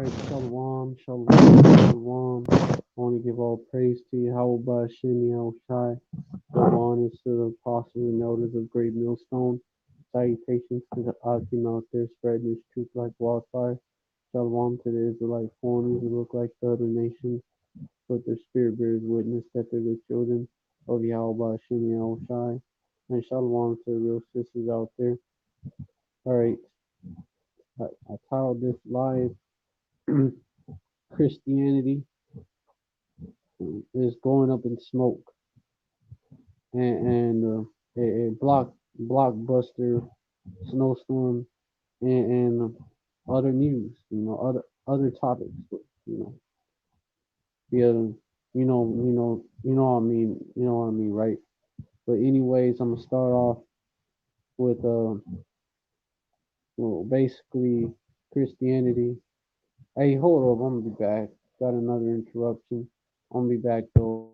right, shalom, shalom, shalom. I want to give all praise to Yahweh Ba'ashem Yahushai. Give honors to the apostles and elders of Great Millstone. Salutations to the Akim out there spreading this truth like wildfire. Shalom to the Israelite foreigners who look like the other nations, but their spirit bears witness that they're the children of Yahweh Ba'ashem Yahushai. And shalom to the real sisters out there. All right, I titled this live Christianity is going up in smoke, and a blockbuster snowstorm and other news, other topics, you know, the other, what I mean, right? But anyways, I'm gonna start off with well, basically Christianity. Hey, hold up, I'm gonna be back. Got another interruption. I'm gonna be back though.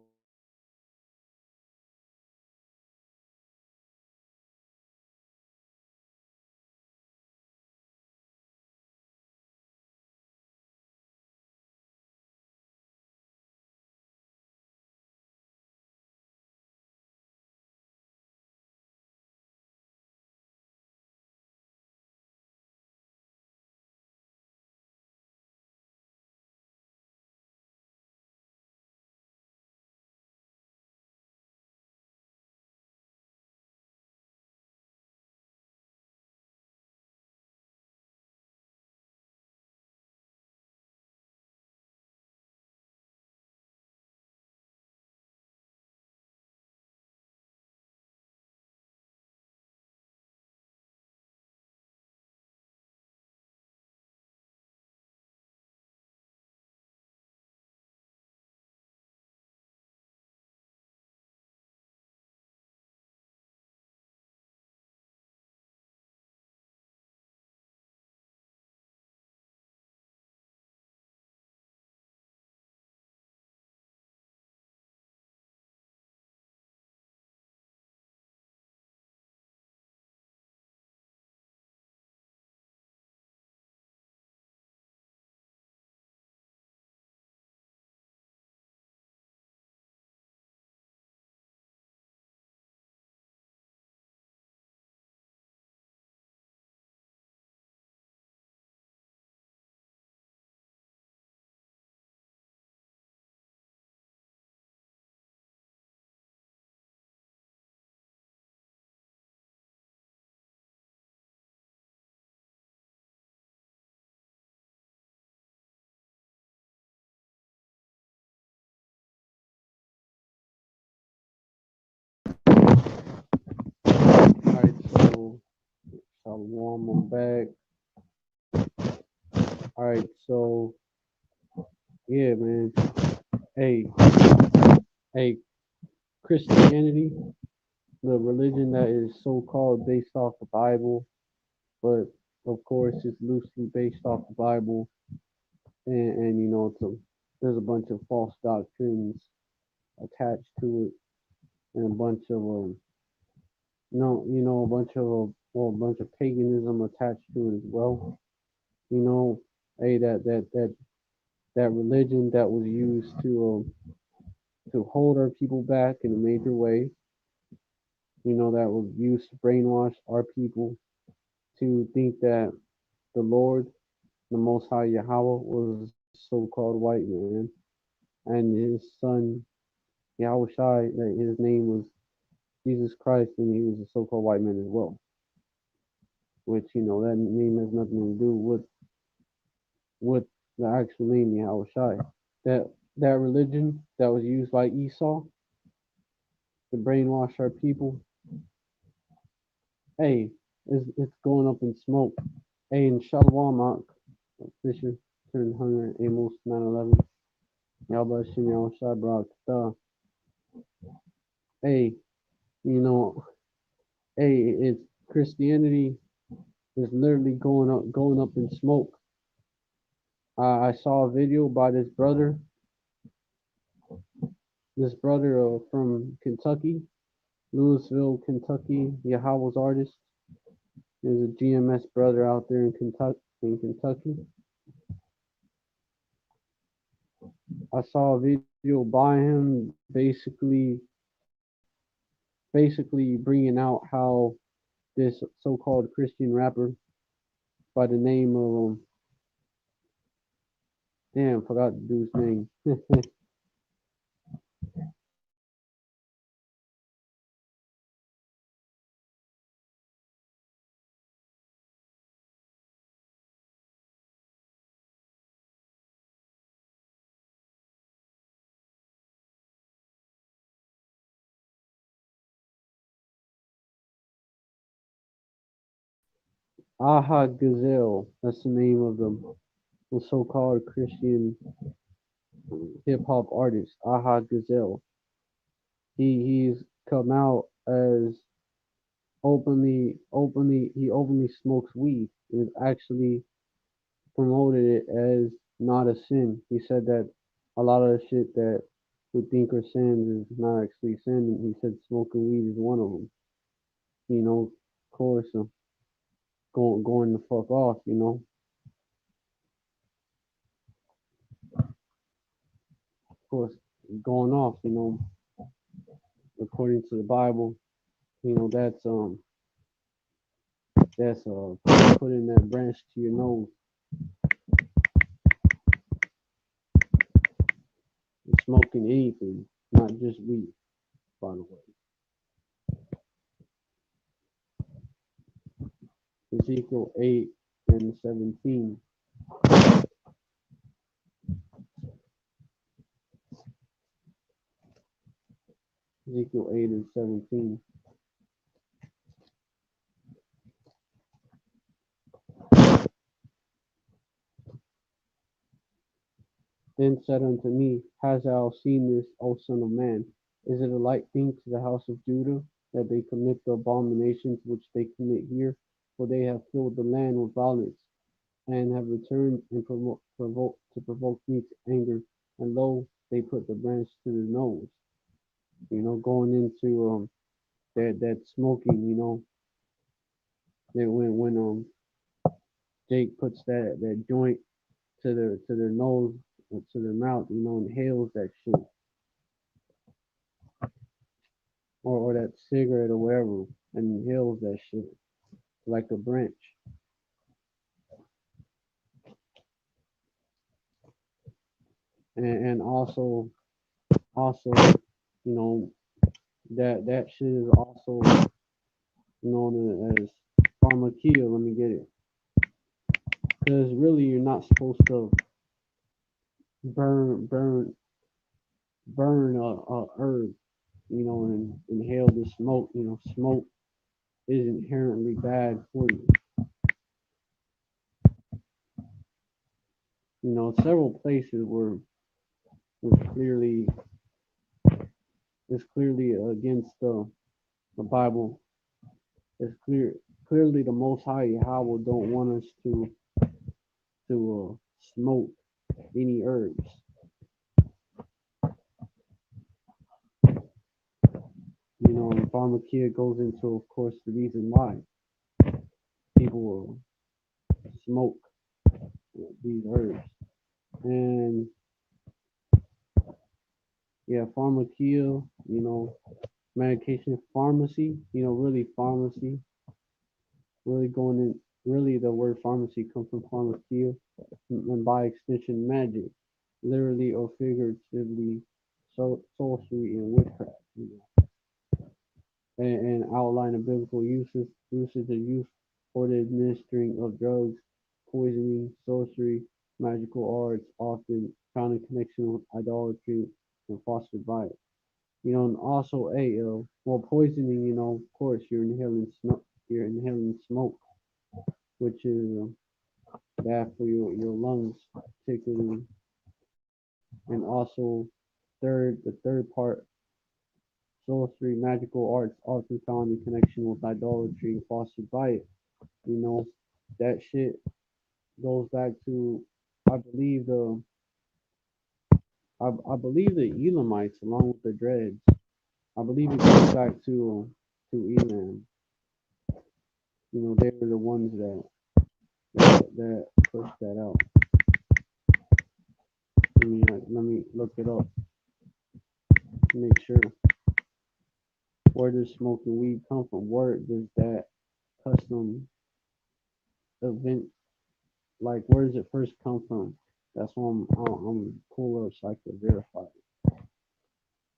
All right, so shalom, I'm back. All right, so yeah, man. Hey, hey, Christianity, the religion that is so-called based off the Bible, but of course it's loosely based off the Bible, and there's a bunch of false doctrines attached to it, and a bunch of a bunch of paganism attached to it as well. You know, hey, that religion that was used to hold our people back in a major way. That was used to brainwash our people to think that the Lord, the Most High Yahweh, was a so-called white man, and his son Yahushai, that his name was Jesus Christ, and he was a so-called white man as well. Which that name has nothing to do with the actual name Yahushai. That religion that was used by Esau to brainwash our people, hey, it's going up in smoke. Hey, in Shalom, Fisher turned 100, Amos 9:11. Yahweh Shem Yahushai brought the hey, you know, hey, it's Christianity is literally going up in smoke. I saw a video by this brother from Kentucky, Louisville, Kentucky, Yahweh's artist. There's a GMS brother out there in Kentucky. I saw a video by him basically bringing out how this so-called Christian rapper by the name of damn, forgot the dude's name. Aha Gazelle. That's the name of the so-called Christian hip hop artist. Aha Gazelle. He's come out as openly smokes weed and has actually promoted it as not a sin. He said that a lot of the shit that we think are sins is not actually sin. And he said smoking weed is one of them. Of course, going the fuck off. Of course, going off. According to the Bible, that's putting that branch to your nose. And smoking anything, not just weed, by the way. Ezekiel 8 and 17. Ezekiel 8 and 17. Then said unto me, Hast thou seen this, O son of man? Is it a light thing to the house of Judah that they commit the abominations which they commit here? For they have filled the land with violence, and have returned and provoke me to anger. And lo, they put the branch to the nose. Going into that smoking. That when Jake puts that joint to their nose, to their mouth, inhales that shit, or that cigarette or whatever, and inhales that shit like a branch. And also, you know, that shit is also known as pharmakia. Let me get it, because really you're not supposed to burn burn burn a herb, and inhale the smoke. Smoke is inherently bad for you. Several places were clearly against the Bible. It's clearly the Most High Yahweh don't want us to smoke any herbs. And pharmakia goes into, of course, the reason why people will smoke these herbs. And yeah, pharmakia, medication pharmacy, really pharmacy, really going in, really the word pharmacy comes from pharmakia, and by extension magic, literally or figuratively, sorcery and witchcraft. And outline of biblical usage of use for the administering of drugs, poisoning, sorcery, magical arts, often found in connection with idolatry and fostered by it. And also well, poisoning, of course, you're inhaling smoke, which is bad for your lungs, particularly. And also, the third part, sorcery, magical arts, often found in connection with idolatry and fostered by it. You know, that shit goes back to, I believe the Elamites along with the Dreads. I believe it goes back to Elam. They were the ones that pushed that out. let me look it up to make sure. Where does smoking weed come from? Where does that custom event, like, where does it first come from? That's what I'm pull up so I can verify it.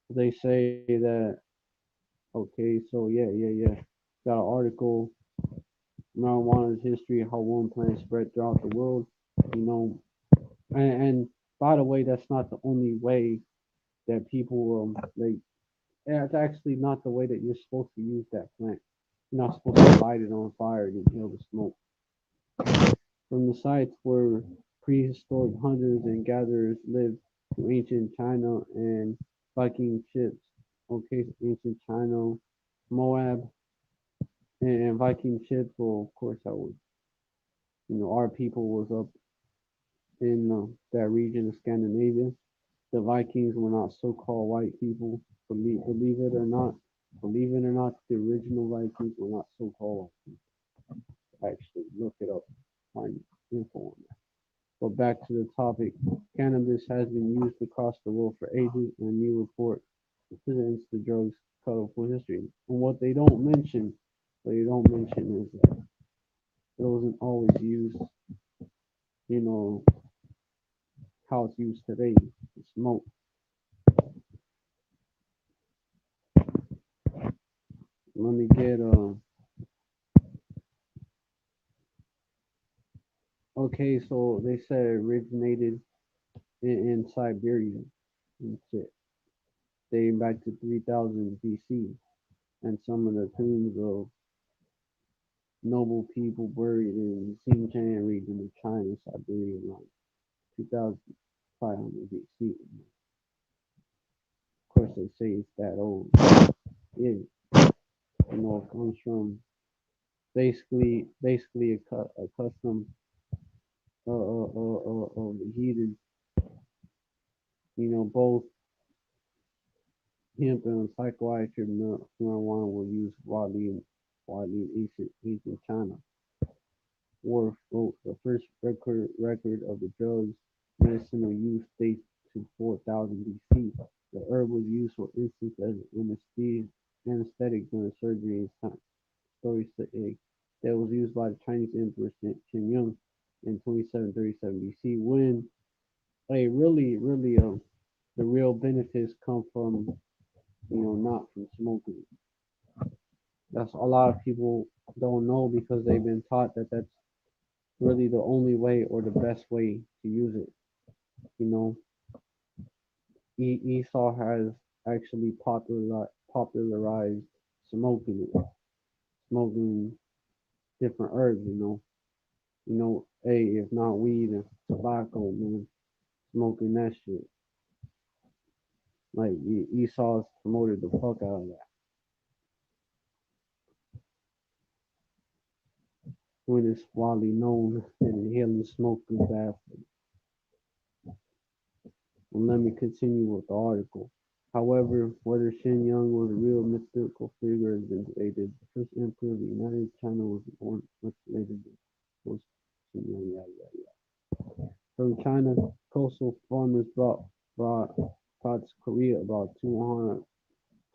They say that, okay, so yeah. Got an article, marijuana's history, how one plant spread throughout the world, you know, and by the way, that's not the only way that people, like, yeah, it's actually not the way that you're supposed to use that plant. You're not supposed to light it on fire and inhale the smoke. From the sites where prehistoric hunters and gatherers lived to ancient China and Viking ships. Okay, ancient China, Moab, and Viking ships. Well, of course, I would. Our people was up in that region of Scandinavia. The Vikings were not so-called white people. Believe it or not, the original Vikings were not so-called white people. Actually, look it up, find info on that. But back to the topic, cannabis has been used across the world for ages, and a new report presents the drug's colorful history. And what they don't mention is that it wasn't always used, you know, how it's used today, to smoke. Let me get okay, so they said it originated in Siberia and shit, dating back to 3000 BC, and some of the tombs of noble people buried in Xinjiang region of China, Siberia, around 2500 BC. Of course, they say it's that old. Yeah, it comes from basically a custom of the heathen. Both hemp and psychoactive marijuana were used widely in ancient China. Worf wrote the first record of the drug's medicinal use dates to 4000 BC. The herb was used, for instance, as an anesthetic during surgery in stories that was used by the Chinese Emperor Qin in 2737 BC. When really, the real benefits come from, not from smoking. That's a lot of people don't know because they've been taught that that's really the only way or the best way to use it. You know, Esau has actually popularized smoking it, smoking different herbs. Hey, if not weed and tobacco, man, smoking that shit. Like Esau's promoted the fuck out of that. When it's widely known that inhaling smoke is bad. And let me continue with the article. However, whether Shen Yun was a real mystical figure has been debated. The first emperor of the United China was born much later than most Shen Yun. Yeah, yeah, yeah. From China, coastal farmers brought to Korea about 2000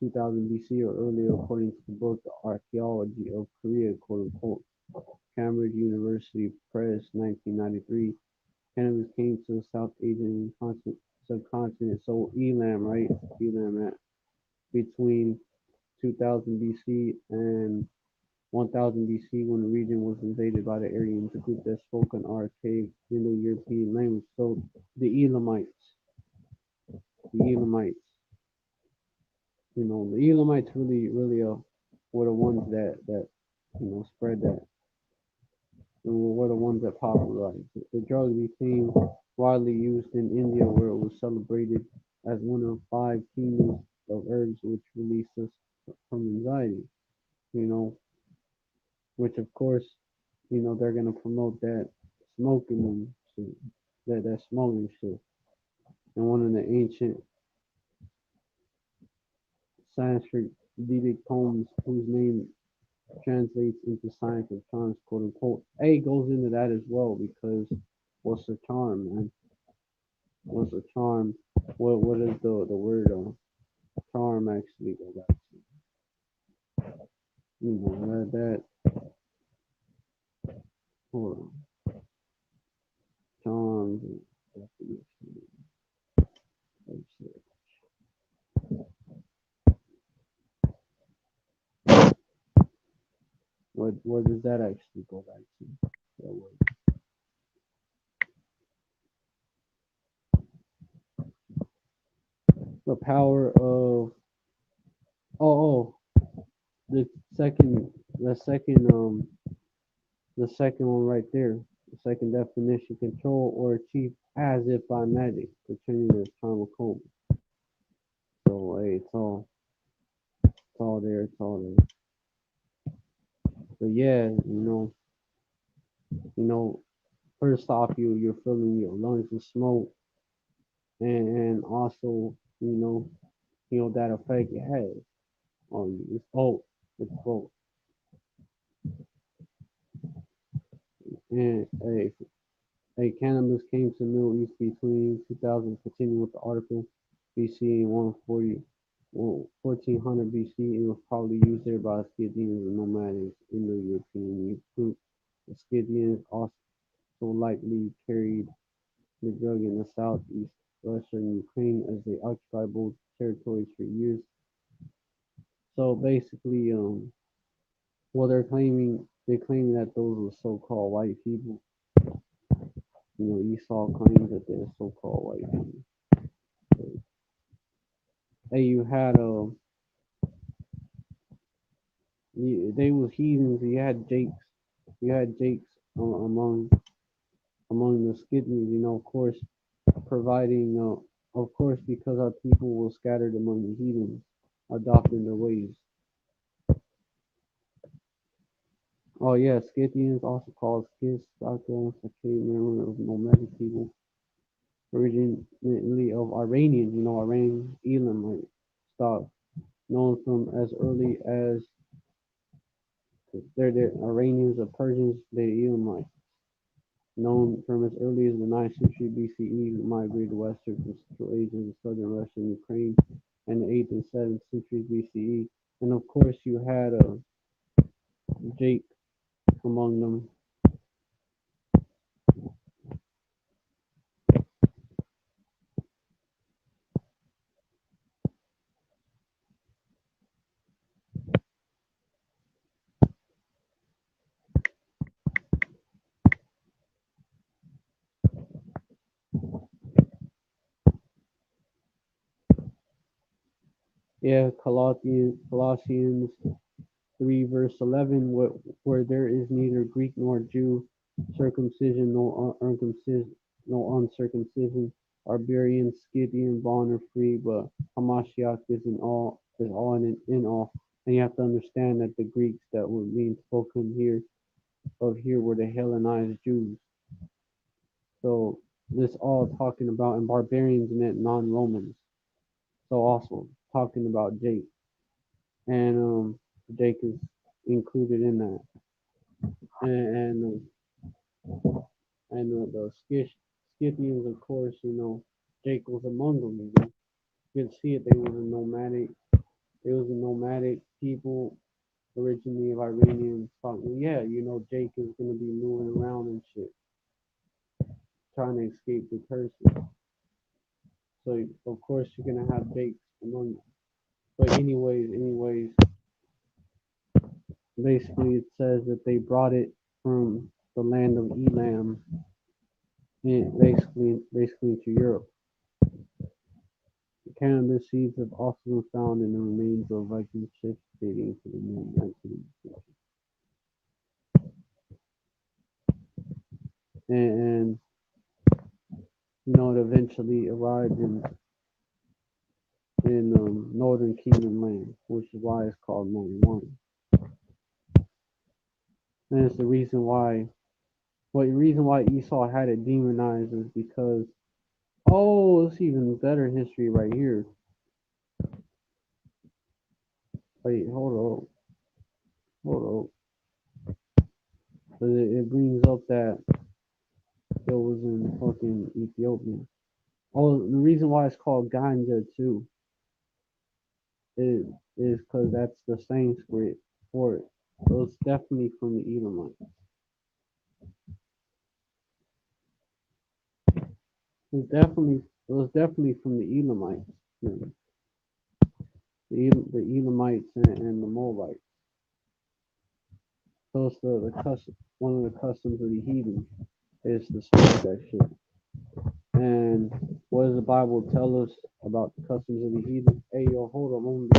BC or earlier, according to the book The Archaeology of Korea, quote unquote. Cambridge University Press, 1993. Cannabis came to the South Asian subcontinent. So Elam, right? Elam at between 2000 BC and 1000 BC, when the region was invaded by the Aryans, a group that spoke an archaic Indo-European language. So the Elamites, the Elamites really were the ones that spread that, and were the ones that popularized it. The drug became widely used in India, where it was celebrated as one of five kingdoms of herbs which release us from anxiety. You know, which of course, they're gonna promote that smoking and shit, that smoking shit. And one of the ancient Sanskrit Vedic poems, whose name translates into science of charms, quote unquote. A goes into that as well because what's the charm, man? What's a charm? What is the word charm actually go back to? You know that hold on. Charms and definition. What does that actually go back to? That word. The power of oh the second the second one right there. The second definition: control or achieve as if by magic, pretending there's time of cold. So hey, it's all there, it's all there. But yeah, you know, first off, you're filling your lungs with smoke, and also, that effect it has on you. It's both. It's both. And a cannabis came to the Middle East between 2000, continuing with the article, BC in 140, 1400 BC, and was probably used there by Scythians and nomadic Indo-European group. The Scythians also likely carried the drug in the southeast Russia and Ukraine as they occupied both territories for years. So basically, well, they claim that those were so-called white people. Esau claims that they're so-called white people. Hey, they was heathens. You had Jakes among the Scythians. Of course, providing, of course, because our people were scattered among the heathens, adopting their ways. Oh yeah, Scythians, also called Scyths, Stockholm, a cave member of nomadic people, originally of Iranians, Iran, Elamite stock, known from as early as they're the Iranians, the Persians, the Elamites, known from as early as the 9th century BCE, who migrated westward from Central Asia to southern Russia and Ukraine, and the 8th and 7th centuries BCE. And of course, you had Jake among them. Yeah, Colossians 3 verse 11, where there is neither Greek nor Jew, circumcision nor uncircumcision, no uncircumcision, barbarian, Scythian, bond or free, but Hamashiach is all in all. And you have to understand that the Greeks that were being spoken here were the Hellenized Jews. So this all talking about, and barbarians meant non-Romans. So also talking about Jake, and Jake is included in that, and the Scythians, of course, Jake was among them. You can see it. They was a nomadic. It was a nomadic people originally of Iranians. Talking, yeah, Jake is gonna be moving around and shit, trying to escape the curses. So of course you're gonna have Jake among them. But anyways, basically it says that they brought it from the land of Elam, and basically to Europe. The cannabis seeds have also been found in the remains of Viking ships dating to the mid-19th century, and it eventually arrived in northern Kingdom land, which is why it's called Mountain Wine. And it's the reason why. Well, the reason why Esau had it demonized is because, oh, it's even better history right here. Wait, hold up. But it brings up that it was in fucking Ethiopia. Oh, the reason why it's called ganja too is because that's the Sanskrit for it. So it's definitely from the Edomites. It was definitely from the Edomites. The Edomites and the Moabites. So it's the custom. One of the customs of the heathen is to smoke that shit. And what does the Bible tell us about the customs of the heathen? Hey, yo, hold on.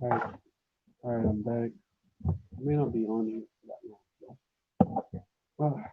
Alright, alright, I'm back. I may not be on you for that long, though.